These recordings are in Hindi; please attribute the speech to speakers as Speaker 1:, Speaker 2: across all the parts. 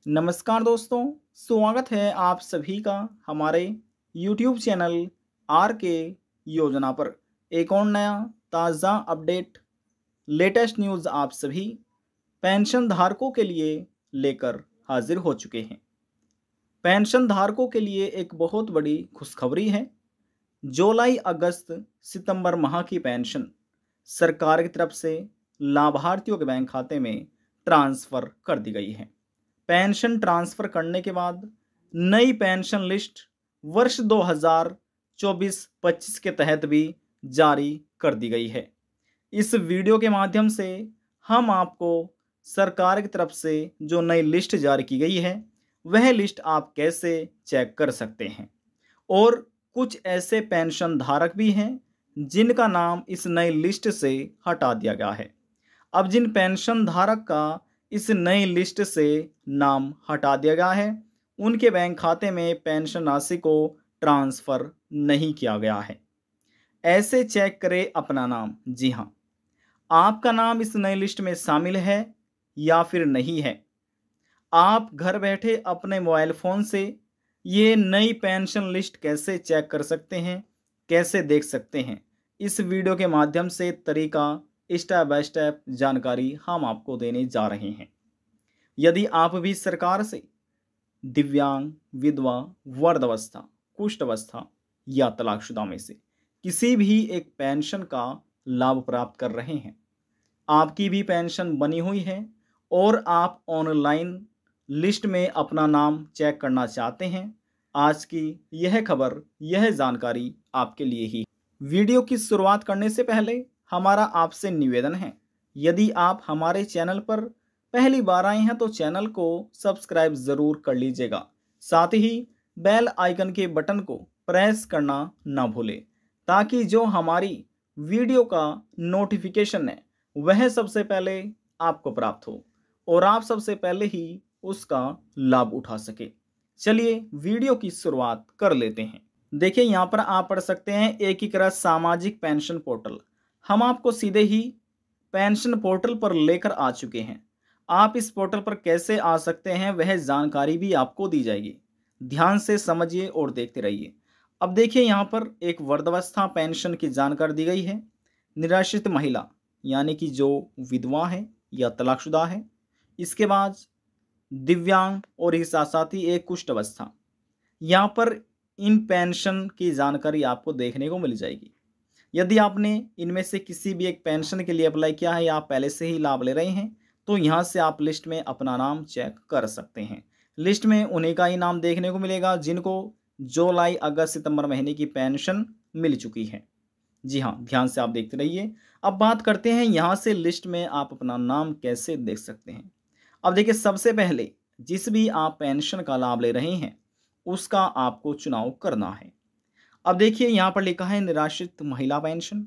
Speaker 1: नमस्कार दोस्तों, स्वागत है आप सभी का हमारे YouTube चैनल आर के योजना पर। एक और नया ताज़ा अपडेट, लेटेस्ट न्यूज़ आप सभी पेंशन धारकों के लिए लेकर हाजिर हो चुके हैं। पेंशन धारकों के लिए एक बहुत बड़ी खुशखबरी है। जुलाई, अगस्त, सितंबर माह की पेंशन सरकार की तरफ से लाभार्थियों के बैंक खाते में ट्रांसफ़र कर दी गई है। पेंशन ट्रांसफ़र करने के बाद नई पेंशन लिस्ट वर्ष 2024-25 के तहत भी जारी कर दी गई है। इस वीडियो के माध्यम से हम आपको सरकार की तरफ से जो नई लिस्ट जारी की गई है वह लिस्ट आप कैसे चेक कर सकते हैं, और कुछ ऐसे पेंशन धारक भी हैं जिनका नाम इस नई लिस्ट से हटा दिया गया है। अब जिन पेंशन धारक का इस नई लिस्ट से नाम हटा दिया गया है, उनके बैंक खाते में पेंशन राशि को ट्रांसफ़र नहीं किया गया है। ऐसे चेक करें अपना नाम। जी हाँ, आपका नाम इस नई लिस्ट में शामिल है या फिर नहीं है। आप घर बैठे अपने मोबाइल फ़ोन से ये नई पेंशन लिस्ट कैसे चेक कर सकते हैं, कैसे देख सकते हैं, इस वीडियो के माध्यम से तरीका स्टेप बाय स्टेप जानकारी हम आपको देने जा रहे हैं। यदि आप भी सरकार से दिव्यांग, विधवा, वृद्धावस्था, कुष्ठ अवस्था या तलाकशुदा में से किसी भी एक पेंशन का लाभ प्राप्त कर रहे हैं, आपकी भी पेंशन बनी हुई है और आप ऑनलाइन लिस्ट में अपना नाम चेक करना चाहते हैं, आज की यह खबर, यह जानकारी आपके लिए ही। वीडियो की शुरुआत करने से पहले हमारा आपसे निवेदन है, यदि आप हमारे चैनल पर पहली बार आए हैं तो चैनल को सब्सक्राइब ज़रूर कर लीजिएगा। साथ ही बेल आइकन के बटन को प्रेस करना ना भूलें, ताकि जो हमारी वीडियो का नोटिफिकेशन है वह सबसे पहले आपको प्राप्त हो और आप सबसे पहले ही उसका लाभ उठा सके। चलिए वीडियो की शुरुआत कर लेते हैं। देखिए, यहाँ पर आप पढ़ सकते हैं एकीकृत सामाजिक पेंशन पोर्टल। हम आपको सीधे ही पेंशन पोर्टल पर लेकर आ चुके हैं। आप इस पोर्टल पर कैसे आ सकते हैं वह जानकारी भी आपको दी जाएगी। ध्यान से समझिए और देखते रहिए। अब देखिए, यहाँ पर एक वृद्धावस्था पेंशन की जानकारी दी गई है। निराश्रित महिला यानी कि जो विधवा है या तलाकशुदा है, इसके बाद दिव्यांग और इसके साथ साथ ही एक कुष्ठ अवस्था, यहाँ पर इन पेंशन की जानकारी आपको देखने को मिल जाएगी। यदि आपने इनमें से किसी भी एक पेंशन के लिए अप्लाई किया है या आप पहले से ही लाभ ले रहे हैं, तो यहाँ से आप लिस्ट में अपना नाम चेक कर सकते हैं। लिस्ट में उन्हीं का ही नाम देखने को मिलेगा जिनको जुलाई, अगस्त, सितंबर महीने की पेंशन मिल चुकी है। जी हाँ, ध्यान से आप देखते रहिए। अब बात करते हैं यहाँ से लिस्ट में आप अपना नाम कैसे देख सकते हैं। अब देखिए, सबसे पहले जिस भी आप पेंशन का लाभ ले रहे हैं उसका आपको चुनाव करना है। अब देखिए, यहाँ पर लिखा है निराश्रित महिला पेंशन,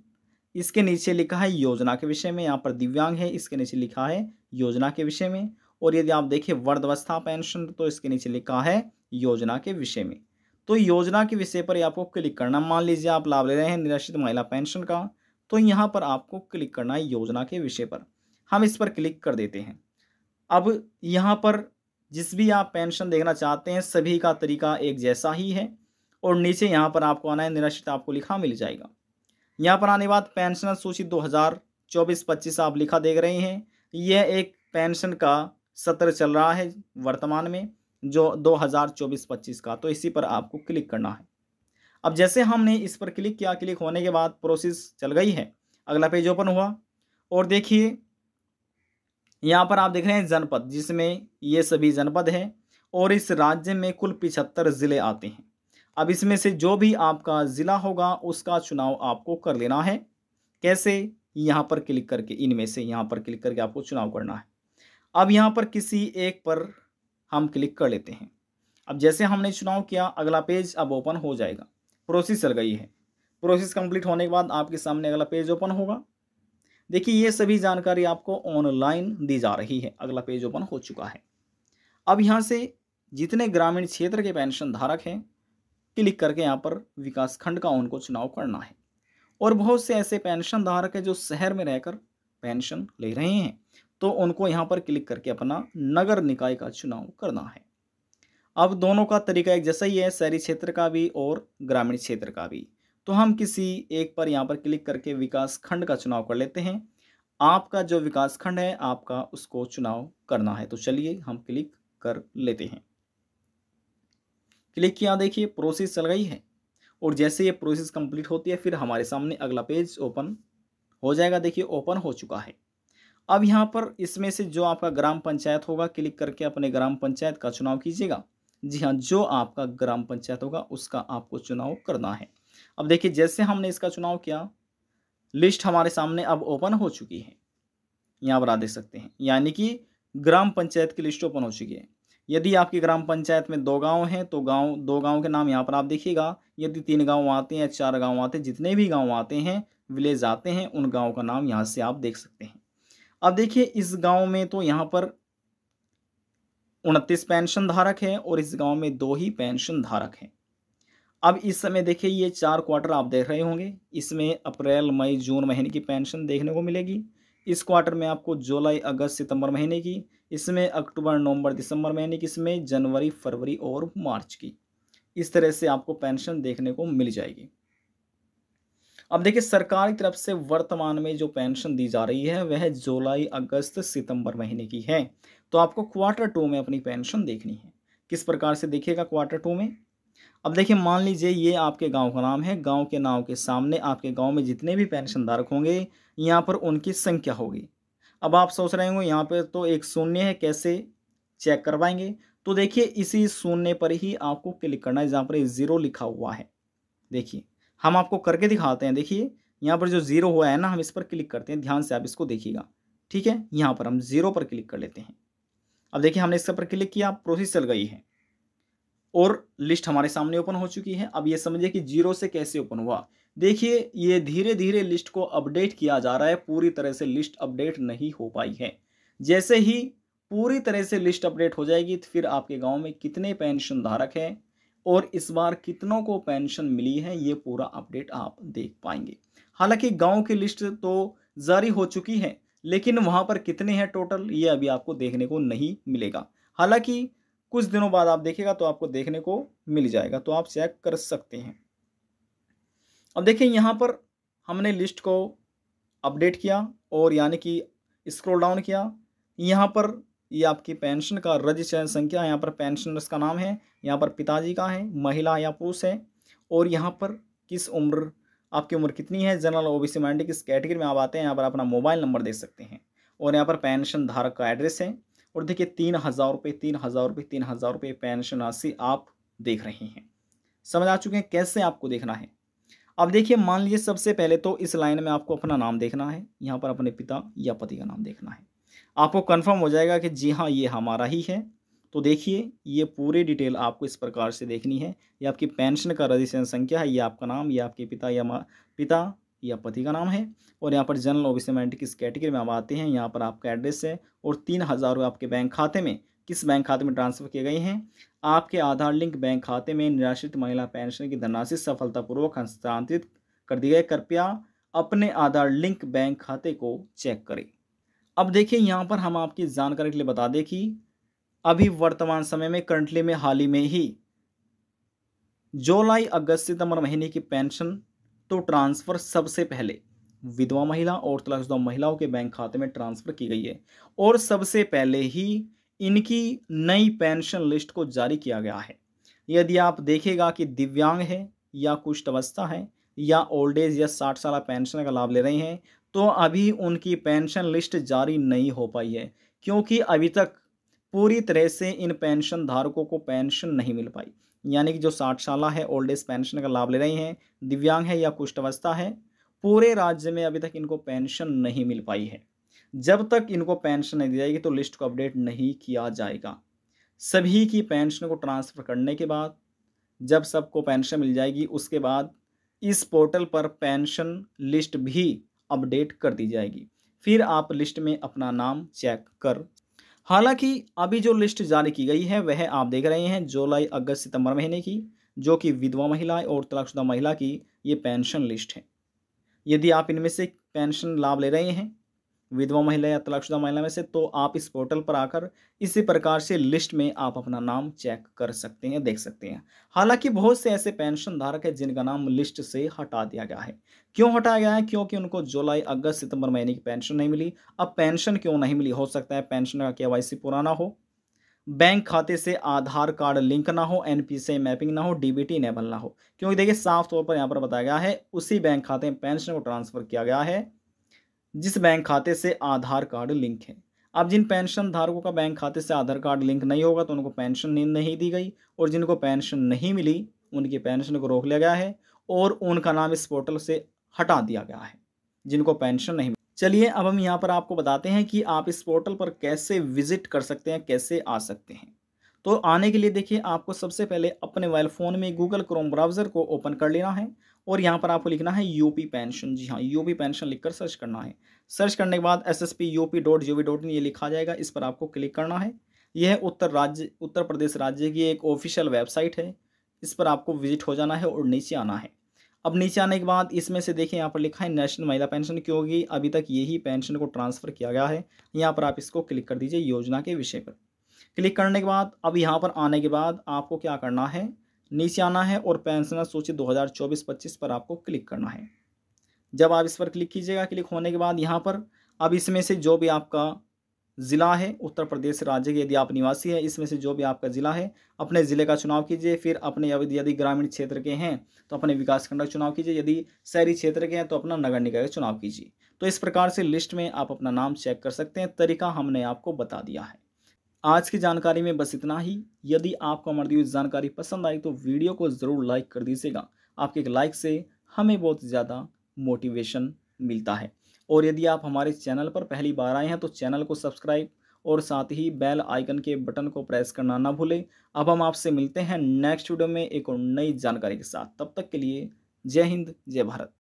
Speaker 1: इसके नीचे लिखा है योजना के विषय में। यहाँ पर दिव्यांग है, इसके नीचे लिखा है योजना के विषय में। और यदि आप देखिए वृद्धावस्था पेंशन, तो इसके नीचे लिखा है योजना के विषय में। तो योजना के विषय पर आपको क्लिक करना। मान लीजिए आप लाभ ले रहे हैं निराश्रित महिला पेंशन का, तो यहाँ पर आपको क्लिक करना है योजना के विषय पर। हम इस पर क्लिक कर देते हैं। अब यहाँ पर जिस भी आप पेंशन देखना चाहते हैं सभी का तरीका एक जैसा ही है, और नीचे यहाँ पर आपको आना है निराश्रित, आपको लिखा मिल जाएगा। यहाँ पर आने के बाद पेंशनर सूची 2024-25 आप लिखा देख रहे हैं। यह एक पेंशन का सत्र चल रहा है वर्तमान में, जो 2024-25 का, तो इसी पर आपको क्लिक करना है। अब जैसे हमने इस पर क्लिक किया, क्लिक होने के बाद प्रोसेस चल गई है, अगला पेज ओपन हुआ और देखिए यहाँ पर आप देख रहे हैं जनपद, जिसमें ये सभी जनपद हैं और इस राज्य में कुल 75 ज़िले आते हैं। अब इसमें से जो भी आपका ज़िला होगा उसका चुनाव आपको कर लेना है। कैसे? यहाँ पर क्लिक करके, इनमें से यहाँ पर क्लिक करके आपको चुनाव करना है। अब यहाँ पर किसी एक पर हम क्लिक कर लेते हैं। अब जैसे हमने चुनाव किया, अगला पेज अब ओपन हो जाएगा। प्रोसेस चल गई है। प्रोसेस कंप्लीट होने के बाद आपके सामने अगला पेज ओपन होगा। देखिए, ये सभी जानकारी आपको ऑनलाइन दी जा रही है। अगला पेज ओपन हो चुका है। अब यहाँ से जितने ग्रामीण क्षेत्र के पेंशन धारक हैं, क्लिक करके यहाँ पर विकास खंड का उनको चुनाव करना है। और बहुत से ऐसे पेंशन धारक हैं जो शहर में रहकर पेंशन ले रहे हैं, तो उनको यहाँ पर क्लिक करके अपना नगर निकाय का चुनाव करना है। अब दोनों का तरीका एक जैसा ही है, शहरी क्षेत्र का भी और ग्रामीण क्षेत्र का भी। तो हम किसी एक पर यहाँ पर क्लिक करके विकास खंड का चुनाव कर लेते हैं। आपका जो विकास खंड है आपका उसको चुनाव करना है। तो चलिए हम क्लिक कर लेते हैं। क्लिक किया, देखिए प्रोसेस चल गई है और जैसे ये प्रोसेस कंप्लीट होती है फिर हमारे सामने अगला पेज ओपन हो जाएगा। देखिए ओपन हो चुका है। अब यहाँ पर इसमें से जो आपका ग्राम पंचायत होगा क्लिक करके अपने ग्राम पंचायत का चुनाव कीजिएगा। जी हाँ, जो आपका ग्राम पंचायत होगा उसका आपको चुनाव करना है। अब देखिए जैसे हमने इसका चुनाव किया, लिस्ट हमारे सामने अब ओपन हो चुकी है। यहाँ पर आप देख सकते हैं, यानी कि ग्राम पंचायत की लिस्ट ओपन हो चुकी है। यदि आपकी ग्राम पंचायत में 2 गांव हैं तो दो गांव के नाम यहाँ पर आप देखिएगा। यदि 3 गांव आते हैं, 4 गांव आते हैं, जितने भी गांव आते हैं, विलेज आते हैं, उन गांव का नाम यहाँ से आप देख सकते हैं। अब देखिए इस गांव में तो यहाँ पर 29 पेंशन धारक हैं और इस गांव में 2 ही पेंशन धारक हैं। अब इस समय देखिए ये 4 क्वार्टर आप देख रहे होंगे। इसमें अप्रैल, मई, जून महीने की पेंशन देखने को मिलेगी। इस क्वार्टर में आपको जुलाई, अगस्त, सितंबर महीने की, इसमें अक्टूबर, नवंबर, दिसंबर महीने की, इसमें जनवरी, फरवरी और मार्च की। इस तरह से आपको पेंशन देखने को मिल जाएगी। अब देखिए सरकार की तरफ से वर्तमान में जो पेंशन दी जा रही है वह जुलाई, अगस्त, सितंबर महीने की है। तो आपको क्वार्टर 2 में अपनी पेंशन देखनी है। किस प्रकार से देखिएगा क्वार्टर 2 में? अब देखिए मान लीजिए ये आपके गांव का नाम है। गांव के नाम के सामने आपके गांव में जितने भी पेंशन धारक होंगे यहाँ पर उनकी संख्या होगी। अब आप सोच रहे होंगे यहाँ पर तो एक शून्य है, कैसे चेक करवाएंगे? तो देखिए इसी शून्य पर ही आपको क्लिक करना है जहाँ पर 0 लिखा हुआ है। देखिए हम आपको करके दिखाते हैं। देखिए यहाँ पर जो 0 हुआ है ना, हम इस पर क्लिक करते हैं। ध्यान से आप इसको देखिएगा, ठीक है। यहाँ पर हम 0 पर क्लिक कर लेते हैं। अब देखिए हमने इस पर क्लिक किया, प्रोसेस चल गई है और लिस्ट हमारे सामने ओपन हो चुकी है। अब ये समझिए कि 0 से कैसे ओपन हुआ। देखिए ये धीरे धीरे लिस्ट को अपडेट किया जा रहा है। पूरी तरह से लिस्ट अपडेट नहीं हो पाई है। जैसे ही पूरी तरह से लिस्ट अपडेट हो जाएगी तो फिर आपके गांव में कितने पेंशन धारक हैं और इस बार कितनों को पेंशन मिली है ये पूरा अपडेट आप देख पाएंगे। हालांकि गांव की लिस्ट तो जारी हो चुकी है, लेकिन वहां पर कितने हैं टोटल ये अभी आपको देखने को नहीं मिलेगा। हालांकि कुछ दिनों बाद आप देखिएगा तो आपको देखने को मिल जाएगा, तो आप चेक कर सकते हैं। अब देखिए यहाँ पर हमने लिस्ट को अपडेट किया और यानी कि स्क्रॉल डाउन किया। यहाँ पर ये आपकी पेंशन का रजिस्ट्रेशन संख्या, यहाँ पर पेंशनर्स का नाम है, यहाँ पर पिताजी का है, महिला या पुरुष है, और यहाँ पर किस उम्र, आपकी उम्र कितनी है, जनरल, ओबीसी, माइनॉरिटी किस कैटेगरी में आप आते हैं, यहाँ पर अपना मोबाइल नंबर दे सकते हैं, और यहाँ पर पेंशन धारक का एड्रेस है। और देखिए 3,000 रुपये, 3,000 रुपये, 3,000 रुपये पेंशन राशि आप देख रहे हैं। समझ आ चुके हैं कैसे आपको देखना है। अब देखिए मान लीजिए सबसे पहले तो इस लाइन में आपको अपना नाम देखना है। यहाँ पर अपने पिता या पति का नाम देखना है। आपको कंफर्म हो जाएगा कि जी हाँ ये हमारा ही है। तो देखिए ये पूरी डिटेल आपको इस प्रकार से देखनी है। ये आपकी पेंशन का रजिस्ट्रेशन संख्या है, ये आपका नाम, ये आपके पिता या पति का नाम है, और यहाँ पर जनरल, ओबीसी, माइनॉरिटी किस कैटेगरी में आप आते हैं, यहाँ पर आपका एड्रेस है, और 3,000 रुपये आपके बैंक खाते में किस बैंक खाते में ट्रांसफ़र किए गए हैं। आपके आधार लिंक बैंक खाते में निराश्रित महिला पेंशन की धनराशि सफलतापूर्वक हस्तांतरित कर दी गई। कृपया अपने आधार लिंक बैंक खाते को चेक करें। अब देखिए यहाँ पर हम आपकी जानकारी के लिए बता दें कि अभी वर्तमान समय में करंटली में हाल ही में ही जुलाई, अगस्त, सितंबर महीने की पेंशन तो ट्रांसफ़र सबसे पहले विधवा महिला और तलाकशुदा महिलाओं के बैंक खाते में ट्रांसफ़र की गई है, और सबसे पहले ही इनकी नई पेंशन लिस्ट को जारी किया गया है। यदि आप देखेगा कि दिव्यांग है या कुष्ठ अवस्था है या ओल्ड एज या 60 साल पेंशन का लाभ ले रहे हैं, तो अभी उनकी पेंशन लिस्ट जारी नहीं हो पाई है, क्योंकि अभी तक पूरी तरह से इन पेंशन धारकों को पेंशन नहीं मिल पाई। यानी कि जो 60 साल है, ओल्ड एज पेंशन का लाभ ले रहे हैं, दिव्यांग है या कुष्ठ अवस्था है, पूरे राज्य में अभी तक इनको पेंशन नहीं मिल पाई है। जब तक इनको पेंशन नहीं दी जाएगी तो लिस्ट को अपडेट नहीं किया जाएगा। सभी की पेंशन को ट्रांसफ़र करने के बाद जब सबको पेंशन मिल जाएगी उसके बाद इस पोर्टल पर पेंशन लिस्ट भी अपडेट कर दी जाएगी। फिर आप लिस्ट में अपना नाम चेक कर। हालांकि अभी जो लिस्ट जारी की गई है वह आप देख रहे हैं जुलाई, अगस्त, सितंबर महीने की, जो कि विधवा महिला और तलाकशुदा महिला की ये पेंशन लिस्ट है। यदि आप इनमें से पेंशन लाभ ले रहे हैं विधवा महिला या तलाकशुदा महिला में से, तो आप इस पोर्टल पर आकर इसी प्रकार से लिस्ट में आप अपना नाम चेक कर सकते हैं, देख सकते हैं। हालांकि बहुत से ऐसे पेंशन धारक हैं जिनका नाम लिस्ट से हटा दिया गया है। क्यों हटाया गया है? क्योंकि उनको जुलाई, अगस्त, सितंबर महीने की पेंशन नहीं मिली। अब पेंशन क्यों नहीं मिली? हो सकता है पेंशन का केवाईसी पुराना हो, बैंक खाते से आधार कार्ड लिंक ना हो, एनपीसीआई मैपिंग ना हो, डीबीटी इनेबल ना हो। क्योंकि देखिए साफ तौर पर यहाँ पर बताया गया है उसी बैंक खाते में पेंशन को ट्रांसफर किया गया है जिस बैंक खाते से आधार कार्ड लिंक है। अब जिन पेंशन धारकों का बैंक खाते से आधार कार्ड लिंक नहीं होगा तो उनको पेंशन नहीं दी गई, और जिनको पेंशन नहीं मिली उनकी पेंशन को रोक लिया गया है और उनका नाम इस पोर्टल से हटा दिया गया है, जिनको पेंशन नहीं। चलिए अब हम यहाँ पर आपको बताते हैं कि आप इस पोर्टल पर कैसे विजिट कर सकते हैं, कैसे आ सकते हैं। तो आने के लिए देखिए आपको सबसे पहले अपने मोबाइल फ़ोन में गूगल क्रोम ब्राउज़र को ओपन कर लेना है और यहाँ पर आपको लिखना है यूपी पेंशन। जी हाँ, यूपी पेंशन लिखकर सर्च करना है। सर्च करने के बाद ssp.up.gov.in ये लिखा जाएगा, इस पर आपको क्लिक करना है। यह उत्तर प्रदेश राज्य की एक ऑफिशियल वेबसाइट है, इस पर आपको विजिट हो जाना है और नीचे आना है। अब नीचे आने के बाद इसमें से देखिए यहाँ पर लिखा है नेशनल महिला पेंशन, क्योंकि अभी तक यही पेंशन को ट्रांसफ़र किया गया है। यहाँ पर आप इसको क्लिक कर दीजिए योजना के विषय पर। क्लिक करने के बाद अब यहाँ पर आने के बाद आपको क्या करना है, नीचे आना है और पेंशनर सूची 2024-25 पर आपको क्लिक करना है। जब आप इस पर क्लिक कीजिएगा, क्लिक होने के बाद यहाँ पर अब इसमें से जो भी आपका ज़िला है, उत्तर प्रदेश राज्य के यदि आप निवासी हैं, इसमें से जो भी आपका ज़िला है अपने ज़िले का चुनाव कीजिए। फिर अपने यदि ग्रामीण क्षेत्र के हैं तो अपने विकासखंड का चुनाव कीजिए, यदि शहरी क्षेत्र के हैं तो अपना नगर निकाय का चुनाव कीजिए। तो इस प्रकार से लिस्ट में आप अपना नाम चेक कर सकते हैं। तरीका हमने आपको बता दिया है। आज की जानकारी में बस इतना ही। यदि आपको हमारी दी हुई जानकारी पसंद आई तो वीडियो को ज़रूर लाइक कर दीजिएगा। आपके एक लाइक से हमें बहुत ज़्यादा मोटिवेशन मिलता है। और यदि आप हमारे चैनल पर पहली बार आए हैं तो चैनल को सब्सक्राइब और साथ ही बेल आइकन के बटन को प्रेस करना ना भूलें। अब हम आपसे मिलते हैं नेक्स्ट वीडियो में एक और नई जानकारी के साथ। तब तक के लिए जय हिंद, जय भारत।